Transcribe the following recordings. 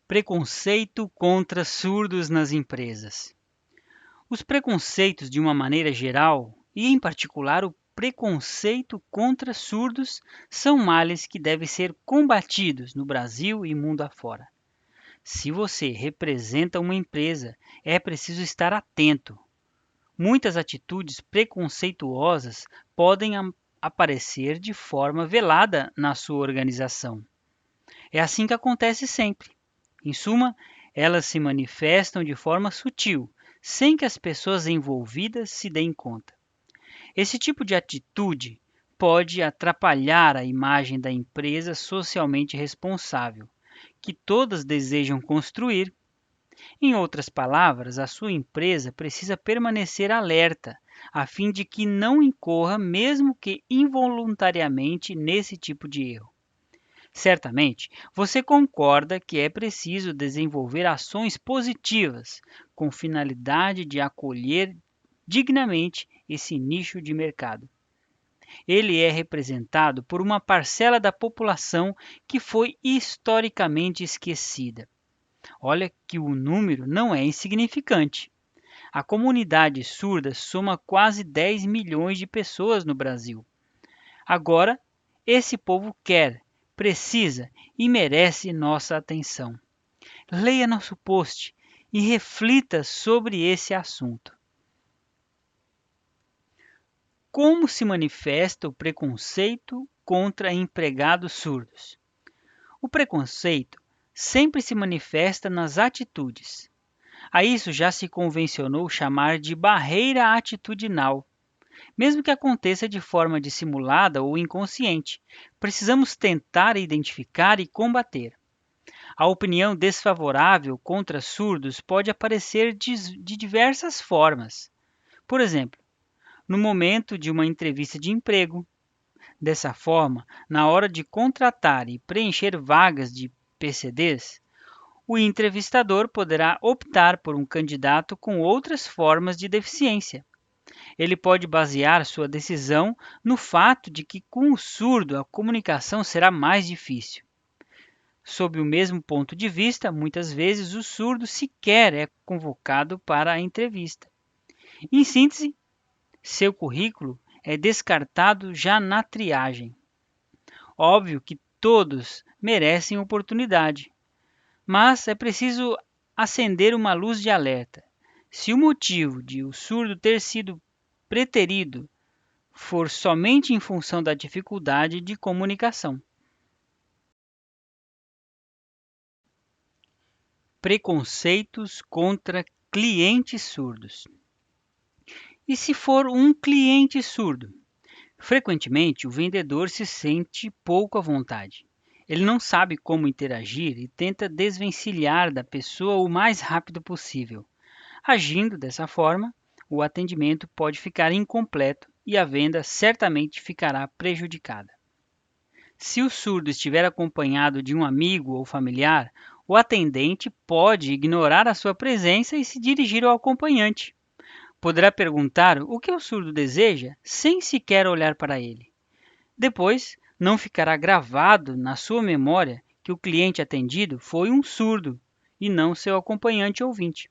Preconceito contra surdos nas empresas. Os preconceitos, de uma maneira geral, e em particular o preconceito contra surdos, são males que devem ser combatidos no Brasil e mundo afora. Se você representa uma empresa, é preciso estar atento. Muitas atitudes preconceituosas podem aparecer de forma velada na sua organização. É assim que acontece sempre. Em suma, elas se manifestam de forma sutil, sem que as pessoas envolvidas se deem conta. Esse tipo de atitude pode atrapalhar a imagem da empresa socialmente responsável, que todas desejam construir. Em outras palavras, a sua empresa precisa permanecer alerta, a fim de que não incorra, mesmo que involuntariamente, nesse tipo de erro. Certamente, você concorda que é preciso desenvolver ações positivas com finalidade de acolher dignamente esse nicho de mercado. Ele é representado por uma parcela da população que foi historicamente esquecida. Olha que o número não é insignificante. A comunidade surda soma quase 10 milhões de pessoas no Brasil. Agora, esse povo quer, precisa e merece nossa atenção. Leia nosso post e reflita sobre esse assunto. Como se manifesta o preconceito contra empregados surdos? O preconceito sempre se manifesta nas atitudes. A isso já se convencionou chamar de barreira atitudinal. Mesmo que aconteça de forma dissimulada ou inconsciente, precisamos tentar identificar e combater. A opinião desfavorável contra surdos pode aparecer de diversas formas. Por exemplo, no momento de uma entrevista de emprego. Dessa forma, na hora de contratar e preencher vagas de PCDs, o entrevistador poderá optar por um candidato com outras formas de deficiência. Ele pode basear sua decisão no fato de que com o surdo a comunicação será mais difícil. Sob o mesmo ponto de vista, muitas vezes o surdo sequer é convocado para a entrevista. Em síntese, seu currículo é descartado já na triagem. Óbvio que todos merecem oportunidade, mas é preciso acender uma luz de alerta. Se o motivo de o surdo ter sido preterido for somente em função da dificuldade de comunicação. Preconceitos contra clientes surdos. E se for um cliente surdo? Frequentemente, o vendedor se sente pouco à vontade. Ele não sabe como interagir e tenta desvencilhar da pessoa o mais rápido possível. Agindo dessa forma, o atendimento pode ficar incompleto e a venda certamente ficará prejudicada. Se o surdo estiver acompanhado de um amigo ou familiar, o atendente pode ignorar a sua presença e se dirigir ao acompanhante. Poderá perguntar o que o surdo deseja sem sequer olhar para ele. Depois, não ficará gravado na sua memória que o cliente atendido foi um surdo e não seu acompanhante ouvinte.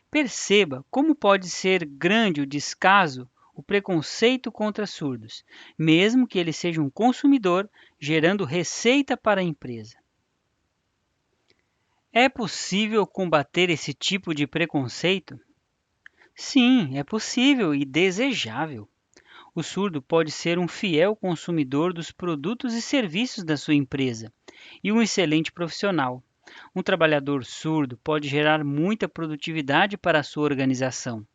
Perceba como pode ser grande o descaso, o preconceito contra surdos, mesmo que ele seja um consumidor gerando receita para a empresa. É possível combater esse tipo de preconceito? Sim, é possível e desejável. O surdo pode ser um fiel consumidor dos produtos e serviços da sua empresa e um excelente profissional. Um trabalhador surdo pode gerar muita produtividade para a sua organização,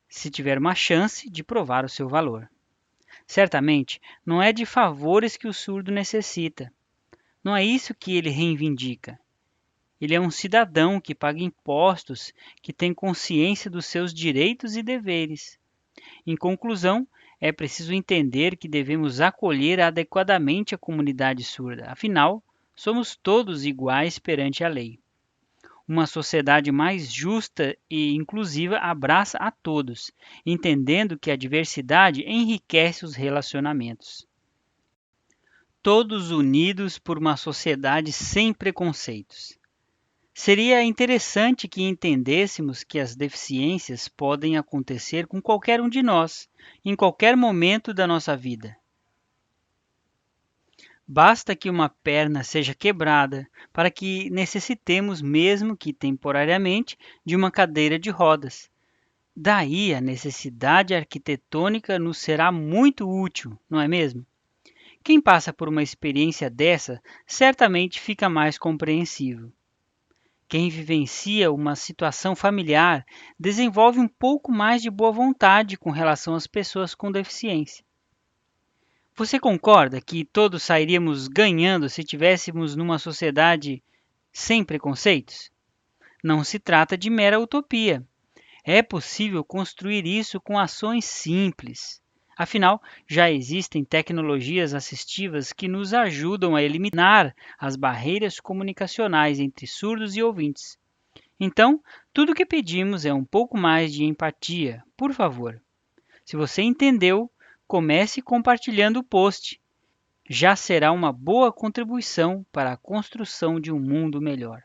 se tiver uma chance de provar o seu valor. Certamente, não é de favores que o surdo necessita. Não é isso que ele reivindica. Ele é um cidadão que paga impostos, que tem consciência dos seus direitos e deveres. Em conclusão, é preciso entender que devemos acolher adequadamente a comunidade surda. Afinal, somos todos iguais perante a lei. Uma sociedade mais justa e inclusiva abraça a todos, entendendo que a diversidade enriquece os relacionamentos. Todos unidos por uma sociedade sem preconceitos. Seria interessante que entendêssemos que as deficiências podem acontecer com qualquer um de nós, em qualquer momento da nossa vida. Basta que uma perna seja quebrada para que necessitemos, mesmo que temporariamente, de uma cadeira de rodas. Daí a necessidade arquitetônica nos será muito útil, não é mesmo? Quem passa por uma experiência dessa certamente fica mais compreensivo. Quem vivencia uma situação familiar desenvolve um pouco mais de boa vontade com relação às pessoas com deficiência. Você concorda que todos sairíamos ganhando se tivéssemos numa sociedade sem preconceitos? Não se trata de mera utopia. É possível construir isso com ações simples. Afinal, já existem tecnologias assistivas que nos ajudam a eliminar as barreiras comunicacionais entre surdos e ouvintes. Então, tudo o que pedimos é um pouco mais de empatia, por favor. Se você entendeu, comece compartilhando o post. Já será uma boa contribuição para a construção de um mundo melhor.